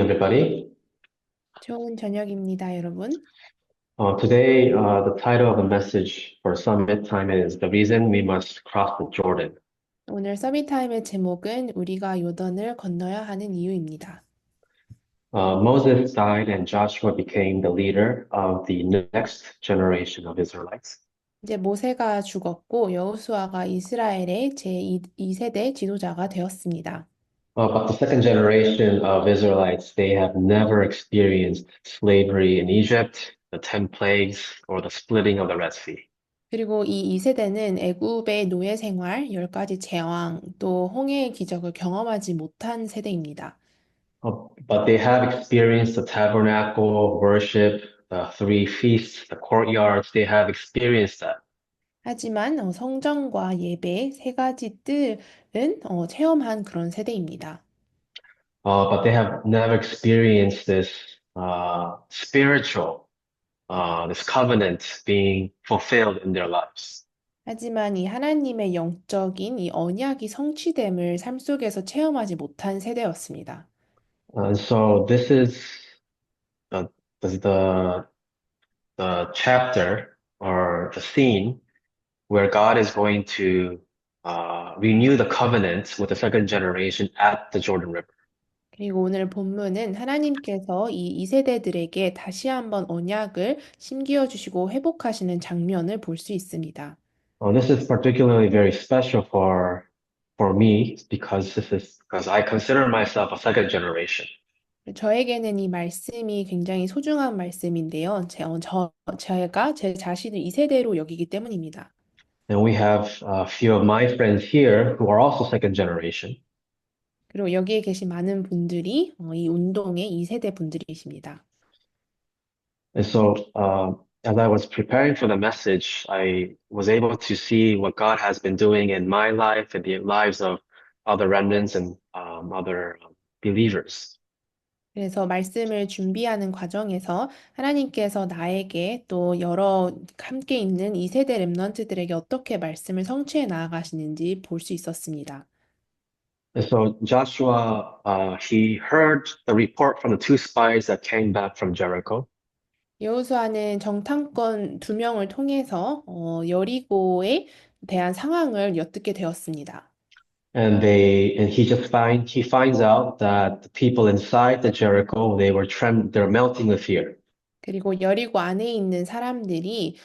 everybody. 좋은 저녁입니다, 여러분. Today, the title of the message for Summit Time is The Reason We Must Cross the Jordan. 오늘 서비타임의 제목은 우리가 요단을 건너야 하는 이유입니다. Moses died and Joshua became the leader of the next generation of Israelites. 이제 모세가 죽었고 여호수아가 이스라엘의 제2세대 지도자가 되었습니다. But the second generation of Israelites, they have never experienced slavery in Egypt, the 10 plagues, or the splitting of the Red Sea. 그리고 이 2세대는 애굽의 노예 생활, 10가지 재앙, 또 홍해의 기적을 경험하지 못한 세대입니다. But they have experienced the tabernacle, worship, the three feasts, the courtyards. They have experienced that. 하지만 성전과 예배 세 가지 뜰은 체험한 그런 세대입니다. But they have never experienced this spiritual, this covenant being fulfilled in their lives. 하지만 이 하나님의 영적인 이 언약이 성취됨을 삶 속에서 체험하지 못한 세대였습니다. And so this is uh, the, the chapter or the scene where God is going to renew the covenant with the second generation at the Jordan River. 그리고 오늘 본문은 하나님께서 이 2세대들에게 다시 한번 언약을 심기어 주시고 회복하시는 장면을 볼 수 있습니다. This is particularly very special for me because I consider myself a second generation. 저에게는 이 말씀이 굉장히 소중한 말씀인데요. 제가 제 자신을 2세대로 여기기 때문입니다. And we have a few of my friends here who are also second generation. 그리고 여기에 계신 많은 분들이 이 운동의 2세대 분들이십니다. And so, as I was preparing for the message, I was able to see what God has been doing in my life and the lives of other remnants and other believers. 그래서 말씀을 준비하는 과정에서 하나님께서 나에게 또 여러 함께 있는 2세대 랩런트들에게 어떻게 말씀을 성취해 나아가시는지 볼 수 있었습니다. And so Joshua, he heard the report from the two spies that came back from Jericho. 여호수아는 정탐권 두 명을 통해서 여리고에 대한 상황을 엿듣게 되었습니다. And he finds out that the people inside the Jericho, they're melting with fear. 그리고 여리고 안에 있는 사람들이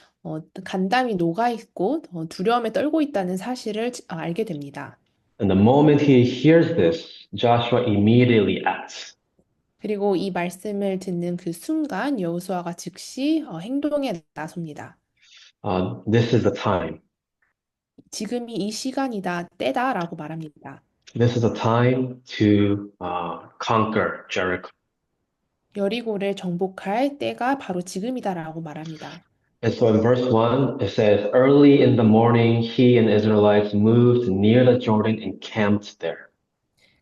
간담이 녹아 있고 두려움에 떨고 있다는 사실을 알게 됩니다. And the moment he hears this, Joshua immediately acts. 그리고 이 말씀을 듣는 그 순간 여호수아가 즉시 행동에 나섭니다. This is the time. 지금이 이 시간이다, 때다라고 말합니다. This is the time to conquer Jericho. 여리고를 정복할 때가 바로 지금이다라고 말합니다. And so in verse 1, it says, early in the morning, he and the Israelites moved near the Jordan and camped there.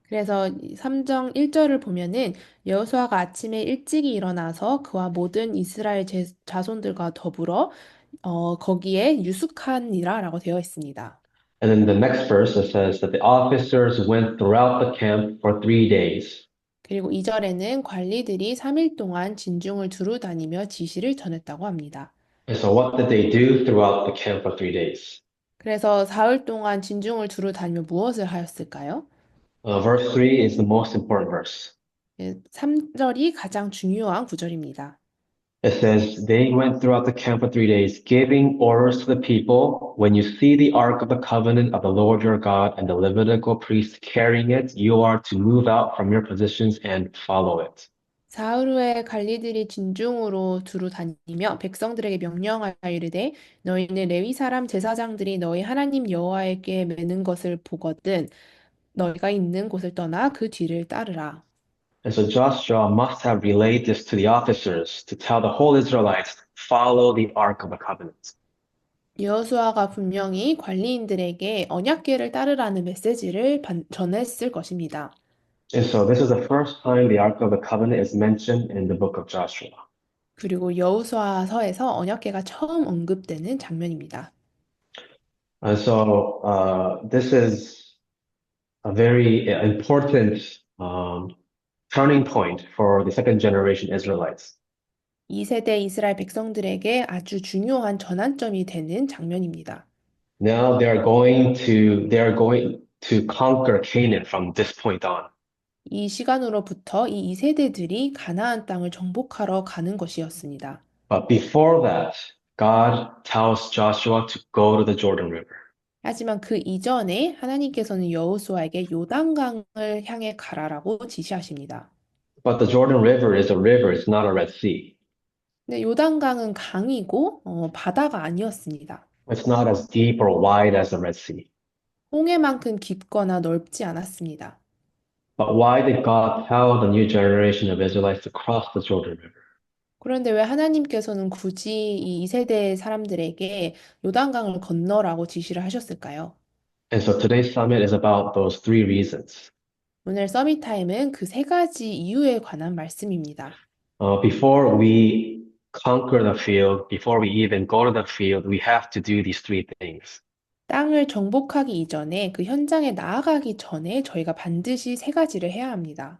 그래서 3정 1절을 보면은 여호수아가 아침에 일찍이 일어나서 그와 모든 이스라엘 자손들과 더불어 거기에 유숙하니라라고 되어 있습니다. And then the next verse, it says that the officers went throughout the camp for 3 days. 그리고 2절에는 관리들이 3일 동안 진중을 두루 다니며 지시를 전했다고 합니다. And so what did they do throughout the camp for 3 days? 그래서 사흘 동안 진중을 두루 다니며 무엇을 하였을까요? Verse 3 is the most important verse. 3절이 가장 중요한 구절입니다. It says, they went throughout the camp for 3 days, giving orders to the people. When you see the ark of the covenant of the Lord your God and the Levitical priests carrying it, you are to move out from your positions and follow it. 사흘 후에 관리들이 진중으로 두루 다니며 백성들에게 명령하여 이르되 너희는 레위 사람 제사장들이 너희 하나님 여호와에게 매는 것을 보거든 너희가 있는 곳을 떠나 그 뒤를 따르라. And so Joshua must have relayed this to the officers to tell the whole Israelites, follow the ark of the covenant. 여호수아가 분명히 관리인들에게 언약궤를 따르라는 메시지를 전했을 것입니다. And so this is the first time the ark of the covenant is mentioned in the book of Joshua. 그리고 여호수아서에서 언약궤가 처음 언급되는 장면입니다. And so this is a very important turning point for the second generation Israelites. 2세대 이스라엘 백성들에게 아주 중요한 전환점이 되는 장면입니다. Now they are going to conquer Canaan from this point on. 이 시간으로부터 이 2세대들이 가나안 땅을 정복하러 가는 것이었습니다. But before that, God tells Joshua to go to the Jordan River. 하지만 그 이전에 하나님께서는 여호수아에게 요단강을 향해 가라라고 지시하십니다. But the Jordan River is a river, it's not a Red Sea. 근데 요단강은 강이고 바다가 아니었습니다. It's not as deep or wide as the Red Sea. 홍해만큼 깊거나 넓지 않았습니다. But why did God tell the new generation of Israelites to cross the Jordan River? 그런데 왜 하나님께서는 굳이 이 2세대 사람들에게 요단강을 건너라고 지시를 하셨을까요? And so today's summit is about those three reasons. 오늘 서밋 타임은 그 세 가지 이유에 관한 말씀입니다. Before we conquer the field, before we even go to the field, we have to do these three things. 땅을 정복하기 이전에 그 현장에 나아가기 전에 저희가 반드시 세 가지를 해야 합니다.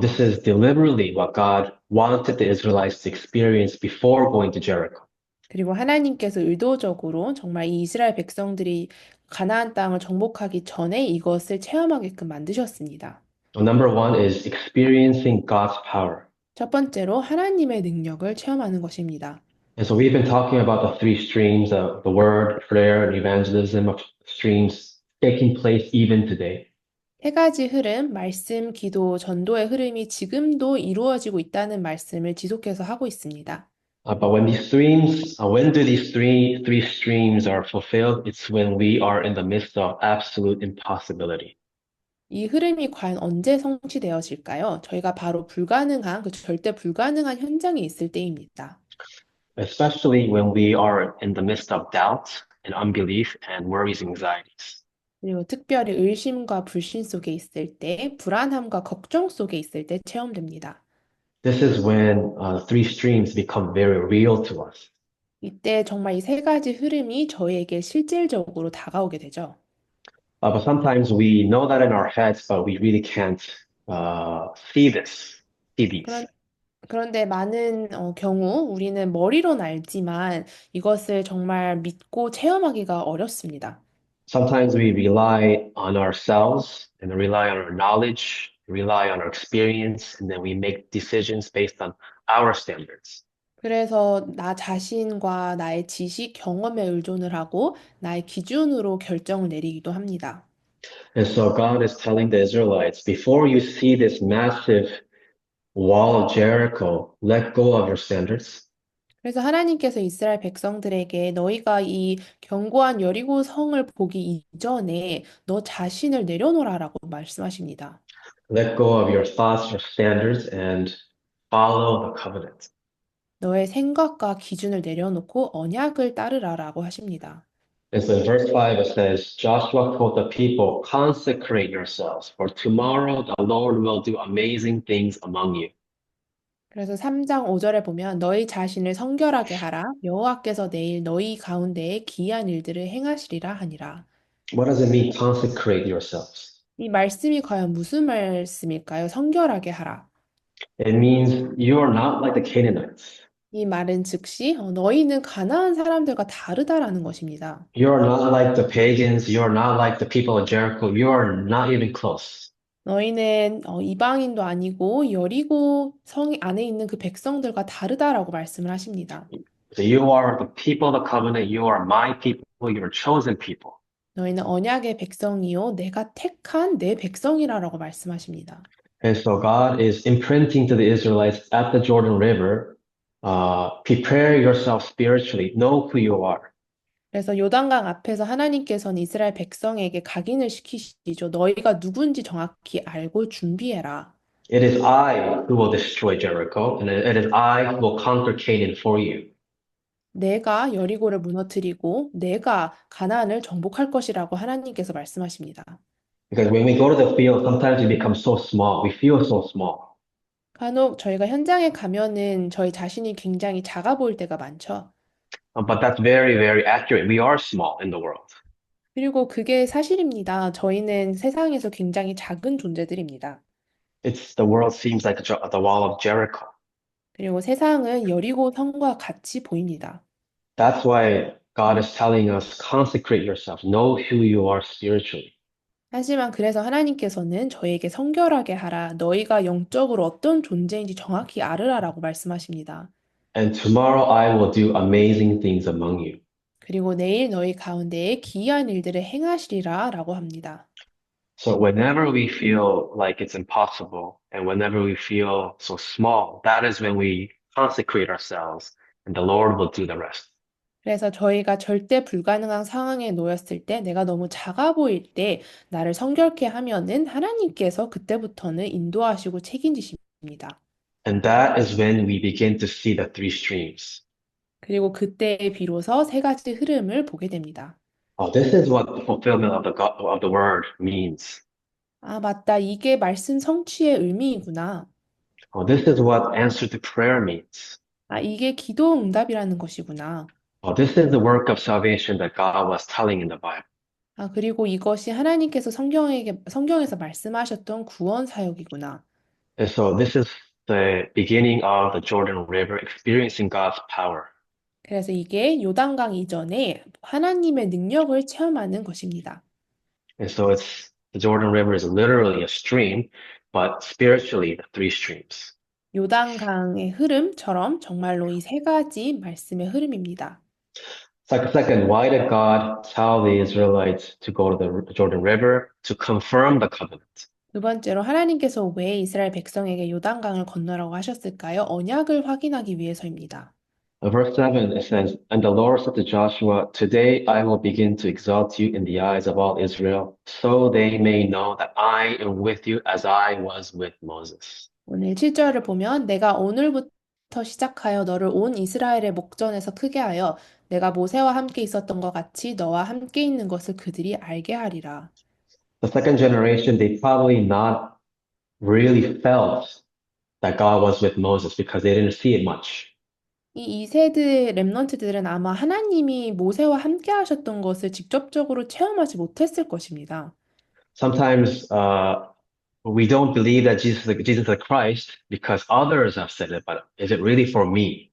This is deliberately what God wanted the Israelites to experience before going to Jericho. 그리고 하나님께서 의도적으로 정말 이 이스라엘 백성들이 가나안 땅을 정복하기 전에 이것을 체험하게끔 만드셨습니다. Number one is experiencing God's power. 첫 번째로 하나님의 능력을 체험하는 것입니다. And so we've been talking about the three streams of the word, prayer, and evangelism of streams taking place even today. 세 가지 흐름, 말씀, 기도, 전도의 흐름이 지금도 이루어지고 있다는 말씀을 지속해서 하고 있습니다. But when these streams, when do these three streams are fulfilled? It's when we are in the midst of absolute impossibility. 이 흐름이 과연 언제 성취되어질까요? 저희가 바로 불가능한, 그 절대 불가능한 현장에 있을 때입니다. Especially when we are in the midst of doubt and unbelief and worries and anxieties. 그리고 특별히 의심과 불신 속에 있을 때, 불안함과 걱정 속에 있을 때 체험됩니다. This is when three streams become very real to us. 이때 정말 이 세 가지 흐름이 저희에게 실질적으로 다가오게 되죠. But sometimes we know that in our heads, but we really can't see these. 그런, 그런데 많은 경우 우리는 머리로는 알지만 이것을 정말 믿고 체험하기가 어렵습니다. Sometimes we rely on ourselves and rely on our knowledge, rely on our experience, and then we make decisions based on our standards. 그래서 나 자신과 나의 지식, 경험에 의존을 하고 나의 기준으로 결정을 내리기도 합니다. And so God is telling the Israelites, before you see this massive wall of Jericho, let go of your standards. 그래서 하나님께서 이스라엘 백성들에게 너희가 이 견고한 여리고 성을 보기 이전에 너 자신을 내려놓으라라고 말씀하십니다. Let go of your thoughts, your standards, and follow the covenant. 너의 생각과 기준을 내려놓고 언약을 따르라라고 하십니다. And so in verse 5, it says, Joshua told the people, consecrate yourselves, for tomorrow the Lord will do amazing things among you. 그래서 3장 5절에 보면 너희 자신을 성결하게 하라. 여호와께서 내일 너희 가운데에 기이한 일들을 행하시리라 하니라. What does it mean, consecrate yourselves? 이 말씀이 과연 무슨 말씀일까요? 성결하게 하라. It means you are not like the Canaanites. 이 말은 즉시 너희는 가나안 사람들과 다르다라는 것입니다. You are not like the pagans. You are not like the people of Jericho. You are not even close. 너희는 이방인도 아니고 여리고 성 안에 있는 그 백성들과 다르다라고 말씀을 하십니다. So you are the people of the covenant. You are my people. You are chosen people. 너희는 언약의 백성이요 내가 택한 내 백성이라라고 말씀하십니다. And so God is imprinting to the Israelites at the Jordan River, prepare yourself spiritually. Know who you are. 그래서 요단강 앞에서 하나님께서는 이스라엘 백성에게 각인을 시키시죠. 너희가 누군지 정확히 알고 준비해라. It is I who will destroy Jericho, and it is I who will conquer Canaan for you. 내가 여리고를 무너뜨리고 내가 가나안을 정복할 것이라고 하나님께서 말씀하십니다. Because when we go to the field, sometimes we become so small. We feel so small. 간혹 저희가 현장에 가면은 저희 자신이 굉장히 작아 보일 때가 많죠. But that's very, very accurate. We are small in the world. 그리고 그게 사실입니다. 저희는 세상에서 굉장히 작은 존재들입니다. It's the world seems like the wall of Jericho. 그리고 세상은 여리고 성과 같이 보입니다. That's why God is telling us consecrate yourself. Know who you are spiritually. 하지만 그래서 하나님께서는 저에게 성결하게 하라. 너희가 영적으로 어떤 존재인지 정확히 알으라라고 말씀하십니다. And tomorrow I will do amazing things among you. 그리고 내일 너희 가운데에 기이한 일들을 행하시리라라고 합니다. So whenever we feel like it's impossible and whenever we feel so small, that is when we consecrate ourselves and the Lord will do the rest. 그래서 저희가 절대 불가능한 상황에 놓였을 때, 내가 너무 작아 보일 때 나를 성결케 하면은 하나님께서 그때부터는 인도하시고 책임지십니다. And that is when we begin to see the three streams. 그리고 그때 비로소 세 가지 흐름을 보게 됩니다. Oh, this is what the fulfillment of of the word means. 아, 맞다. 이게 말씀 성취의 의미이구나. Oh, this is what answer to prayer means. 아, 이게 기도 응답이라는 것이구나. Oh, this is the work of salvation that God was telling in the Bible. 아, 그리고 이것이 하나님께서 성경에서 말씀하셨던 구원 사역이구나. And so this is the beginning of the Jordan River experiencing God's power. 그래서 이게 요단강 이전에 하나님의 능력을 체험하는 것입니다. And so the Jordan River is literally a stream, but spiritually the three streams. 요단강의 흐름처럼 정말로 이 세 가지 말씀의 흐름입니다. Second, why did God tell the Israelites to go to the Jordan River to confirm the covenant? 두 번째로 하나님께서 왜 이스라엘 백성에게 요단강을 건너라고 하셨을까요? 언약을 확인하기 위해서입니다. Verse 7, it says, And the Lord said to Joshua, Today I will begin to exalt you in the eyes of all Israel, so they may know that I am with you as I was with Moses. 오늘 7절을 보면 내가 오늘부터 시작하여 너를 온 이스라엘의 목전에서 크게 하여 내가 모세와 함께 있었던 것 같이 너와 함께 있는 것을 그들이 알게 하리라. The second generation, they probably not really felt that God was with Moses because they didn't see it much. 이 2세대 렘넌트들은 아마 하나님이 모세와 함께 하셨던 것을 직접적으로 체험하지 못했을 것입니다. Sometimes we don't believe that Jesus is the Christ because others have said it, but is it really for me?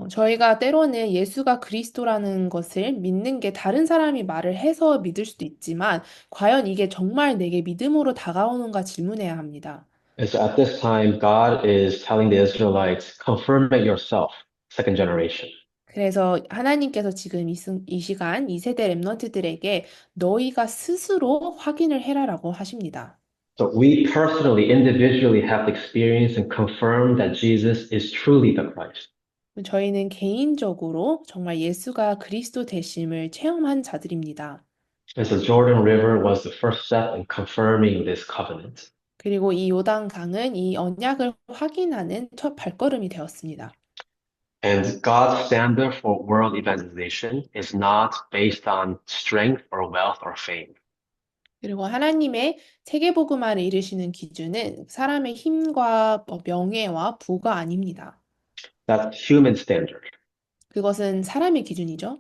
저희가 때로는 예수가 그리스도라는 것을 믿는 게 다른 사람이 말을 해서 믿을 수도 있지만, 과연 이게 정말 내게 믿음으로 다가오는가 질문해야 합니다. And so at this time, God is telling the Israelites, confirm it yourself, second generation. 그래서 하나님께서 지금 이 시간 2세대 렘넌트들에게 너희가 스스로 확인을 해라라고 하십니다. So we personally, individually have experienced and confirmed that Jesus is truly the Christ. 저희는 개인적으로 정말 예수가 그리스도 되심을 체험한 자들입니다. And so Jordan River was the first step in confirming this covenant. 그리고 이 요단강은 이 언약을 확인하는 첫 발걸음이 되었습니다. And God's standard for world evangelization is not based on strength or wealth or fame. 그리고 하나님의 세계복음화를 이루시는 기준은 사람의 힘과 명예와 부가 아닙니다. That's human standard. 그것은 사람의 기준이죠.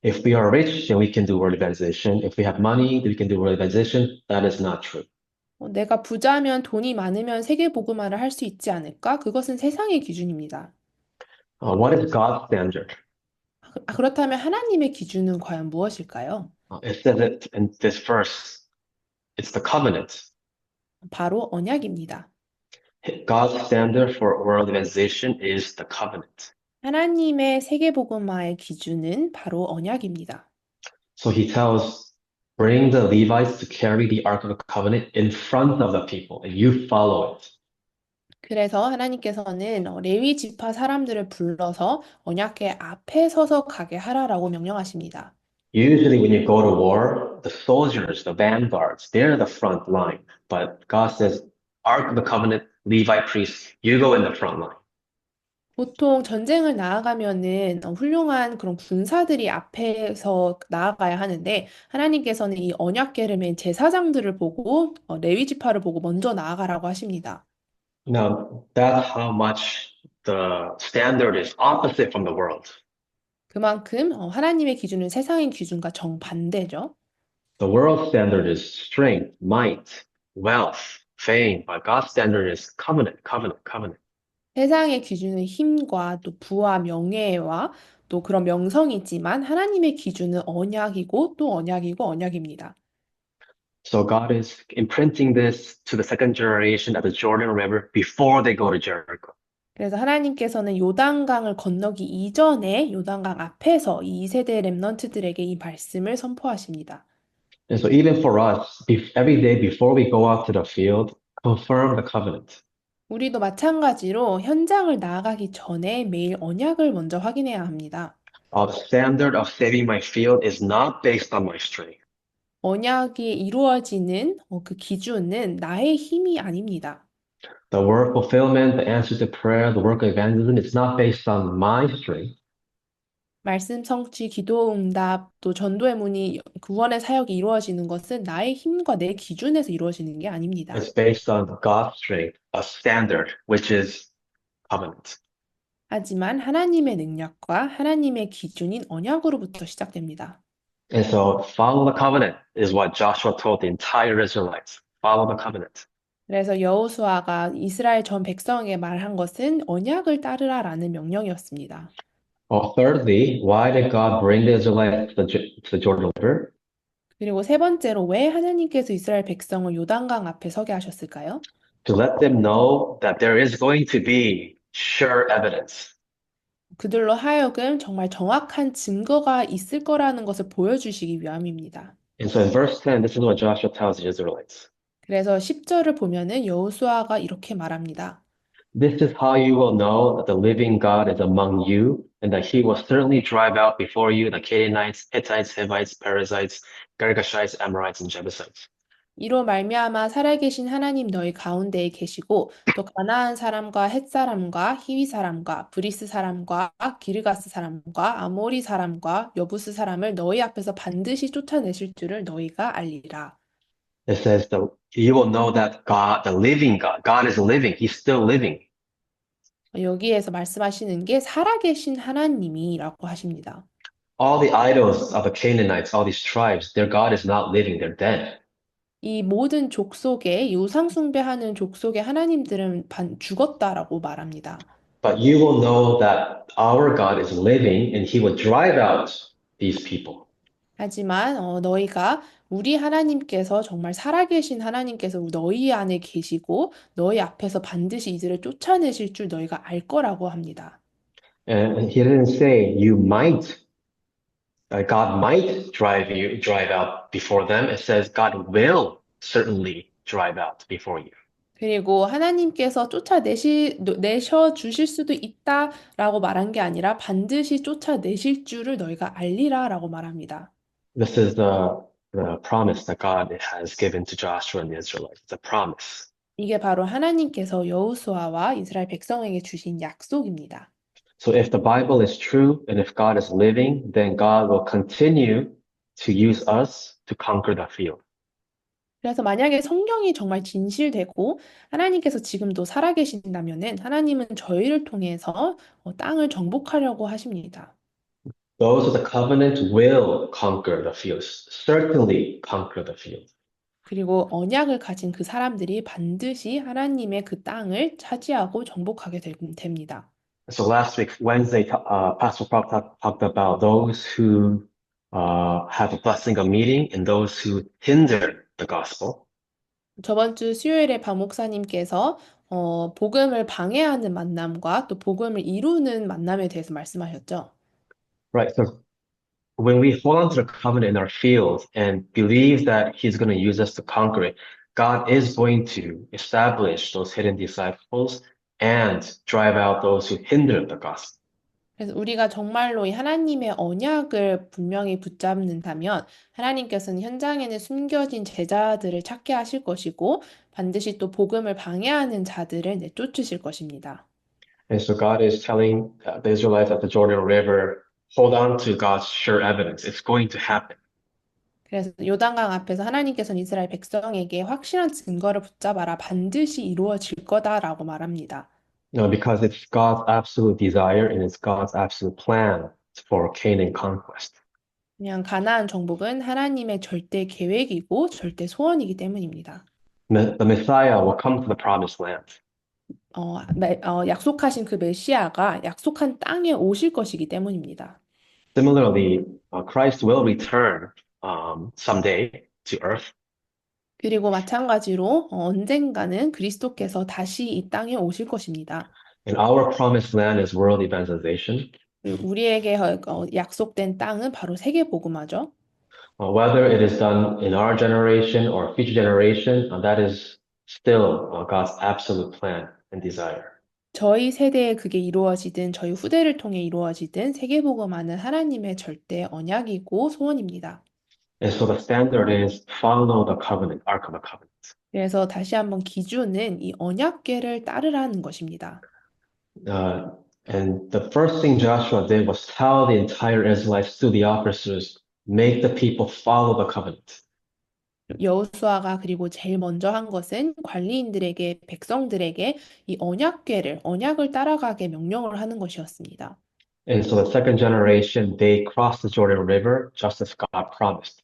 If we are rich, then we can do world evangelization. If we have money, then we can do world evangelization. That is not true. 내가 부자면 돈이 많으면 세계복음화를 할 수 있지 않을까? 그것은 세상의 기준입니다. What is God's standard? 그렇다면 하나님의 기준은 과연 무엇일까요? It says it in this verse. It's the covenant. 바로 언약입니다. God's standard for world evangelization is the covenant. 하나님의 세계복음화의 기준은 바로 언약입니다. So he tells, bring the Levites to carry the Ark of the Covenant in front of the people, and you follow it. 그래서 하나님께서는 레위 지파 사람들을 불러서 언약궤 앞에 서서 가게 하라라고 명령하십니다. Usually when you go to war, the soldiers, the vanguards, they're the front line. But God says, Ark of the Covenant, Levi priests, you go in the front line. 보통 전쟁을 나아가면은 훌륭한 그런 군사들이 앞에서 나아가야 하는데, 하나님께서는 이 언약궤를 맨 제사장들을 보고 레위 지파를 보고 먼저 나아가라고 하십니다. Now, that's how much the standard is opposite from the world. 그만큼 하나님의 기준은 세상의 기준과 정반대죠. The world standard is strength, might, wealth, fame, but God's standard is covenant, covenant, covenant. 세상의 기준은 힘과 또 부와 명예와 또 그런 명성이지만 하나님의 기준은 언약이고 또 언약이고 언약입니다. So God is imprinting this to the second generation at the Jordan River before they go to Jericho. 그래서 하나님께서는 요단강을 건너기 이전에 요단강 앞에서 이 2세대 렘넌트들에게 이 말씀을 선포하십니다. And so even for us, every day before we go out to the field, confirm the covenant. 우리도 마찬가지로 현장을 나아가기 전에 매일 언약을 먼저 확인해야 합니다. The standard of saving my field is not based on my strength. 언약이 이루어지는 그 기준은 나의 힘이 아닙니다. The word fulfillment, the answer to prayer, the work of evangelism, it's not based on my strength. 말씀 성취, 기도 응답, 또 전도의 문이 구원의 사역이 이루어지는 것은 나의 힘과 내 기준에서 이루어지는 게 아닙니다. It's based on God's strength, a standard, which is covenant. 하지만 하나님의 능력과 하나님의 기준인 언약으로부터 시작됩니다. And so follow the covenant is what Joshua told the entire Israelites. Follow the covenant. 그래서 여호수아가 이스라엘 전 백성에게 말한 것은 언약을 따르라라는 명령이었습니다. Thirdly, why did God bring the Israelites to the Jordan River? 그리고 세 번째로 왜 하나님께서 이스라엘 백성을 요단강 앞에 서게 하셨을까요? To let them know that there is going to be sure evidence. 그들로 하여금 정말 정확한 증거가 있을 거라는 것을 보여주시기 위함입니다. And so in verse 10, this is what Joshua tells the Israelites. 그래서 10절을 보면은 여호수아가 이렇게 말합니다. This is how you will know that the living God is among you, and that he will certainly drive out before you the Canaanites, Hittites, Hivites, Perizzites, Girgashites, Amorites, and Jebusites. 이로 말미암아 살아계신 하나님 너희 가운데에 계시고 또 가나안 사람과 헷 사람과 히위 사람과 브리스 사람과 기르가스 사람과 아모리 사람과 여부스 사람을 너희 앞에서 반드시 쫓아내실 줄을 너희가 알리라. It says that you will know that God, the living God is living. He's still living. 여기에서 말씀하시는 게 살아계신 하나님이라고 하십니다. All the idols of the Canaanites, all these tribes, their God is not living. They're dead. 이 모든 족속의 우상 숭배하는 족속의 하나님들은 죽었다라고 말합니다. But you will know that our God is living and he will drive out these people. 하지만 너희가 우리 하나님께서 정말 살아계신 하나님께서 너희 안에 계시고 너희 앞에서 반드시 이들을 쫓아내실 줄 너희가 알 거라고 합니다. And he didn't say you might, God might drive out before them. It says God will certainly drive out before you. 그리고 하나님께서 내셔 주실 수도 있다라고 말한 게 아니라 반드시 쫓아내실 줄을 너희가 알리라라고 말합니다. This is the promise that God has given to Joshua and the Israelites. It's a promise. 이게 바로 하나님께서 여호수아와 이스라엘 백성에게 주신 약속입니다. So if the Bible is true and if God is living, then God will continue to use us to conquer the field. 그래서 만약에 성경이 정말 진실되고 하나님께서 지금도 살아계신다면은 하나님은 저희를 통해서 땅을 정복하려고 하십니다. Those with the covenant will conquer the field, certainly conquer the field. 그리고 언약을 가진 그 사람들이 반드시 하나님의 그 땅을 차지하고 정복하게 됩니다. So last week, Wednesday, Pastor Prabhu talked about those who have the blessing of meeting and those who hinder the gospel. 저번 주 수요일에 박 목사님께서 복음을 방해하는 만남과 또 복음을 이루는 만남에 대해서 말씀하셨죠. Right. So when we hold on to the covenant in our field and believe that he's going to use us to conquer it, God is going to establish those hidden disciples and drive out those who hinder the gospel. 그래서 우리가 정말로 이 하나님의 언약을 분명히 붙잡는다면 하나님께서는 현장에는 숨겨진 제자들을 찾게 하실 것이고 반드시 또 복음을 방해하는 자들을 내쫓으실 것입니다. And so God is telling the Israelites at the Jordan River, hold on to God's sure evidence. It's going to happen. 그래서 요단강 앞에서 하나님께서는 이스라엘 백성에게 확실한 증거를 붙잡아라. 반드시 이루어질 거다라고 말합니다. Because it's God's absolute desire and it's God's absolute plan for Canaan conquest. 그냥 가나안 정복은 하나님의 절대 계획이고 절대 소원이기 때문입니다. The Messiah will come to the promised land. 약속하신 그 메시아가 약속한 땅에 오실 것이기 때문입니다. Similarly, Christ will return someday to earth, 그리고 마찬가지로 언젠가는 그리스도께서 다시 이 땅에 오실 것입니다. and our promised land is world evangelization. 그리고 우리에게 약속된 땅은 바로 세계 복음화죠. Whether it is done in our generation or future generation, that is still God's absolute plan and desire. 저희 세대에 그게 이루어지든 저희 후대를 통해 이루어지든 세계 복음화는 하나님의 절대 언약이고 소원입니다. And so the standard is follow the covenant, Ark of the Covenant. 그래서 다시 한번 기준은 이 언약궤를 따르라는 것입니다. Uh, and the first thing Joshua did was tell the entire Israelites through the officers, make the people follow the covenant. 여호수아가 그리고 제일 먼저 한 것은 관리인들에게 백성들에게 이 언약을 따라가게 명령을 하는 것이었습니다. And so the second generation, they crossed the Jordan River just as God promised.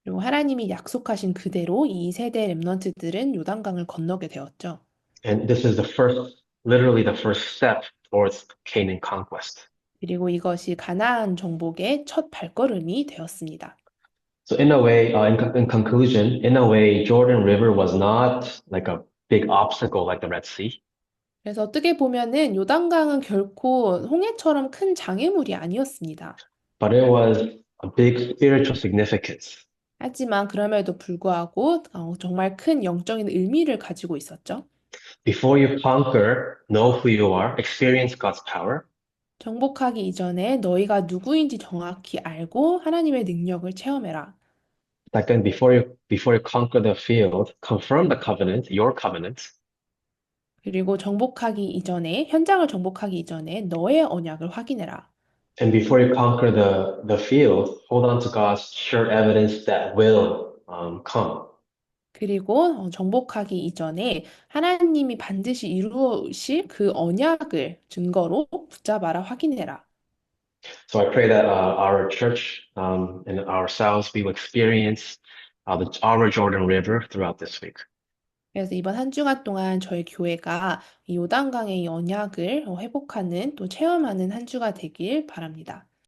그리고 하나님이 약속하신 그대로 이 세대 렘넌트들은 요단강을 건너게 되었죠. And this is the first, literally the first step towards Canaan conquest. 그리고 이것이 가나안 정복의 첫 발걸음이 되었습니다. So in a way, in conclusion, in a way, Jordan River was not like a big obstacle like the Red Sea, 그래서 어떻게 보면은 요단강은 결코 홍해처럼 큰 장애물이 아니었습니다. but it was a big spiritual significance. 하지만 그럼에도 불구하고 정말 큰 영적인 의미를 가지고 있었죠. Before you conquer, know who you are, experience God's power. 정복하기 이전에 너희가 누구인지 정확히 알고 하나님의 능력을 체험해라. Second, before you conquer the field, confirm the covenant, your covenant. 그리고 현장을 정복하기 이전에 너의 언약을 확인해라. And before you conquer the field, hold on to God's sure evidence that will come. 그리고 정복하기 이전에 하나님이 반드시 이루실 그 언약을 증거로 붙잡아라, 확인해라. So I pray that our church and ourselves, we will experience our Jordan River throughout this week. 그래서 이번 한 주간 동안 저희 교회가 이 요단강의 이 언약을 회복하는 또 체험하는 한 주가 되길 바랍니다.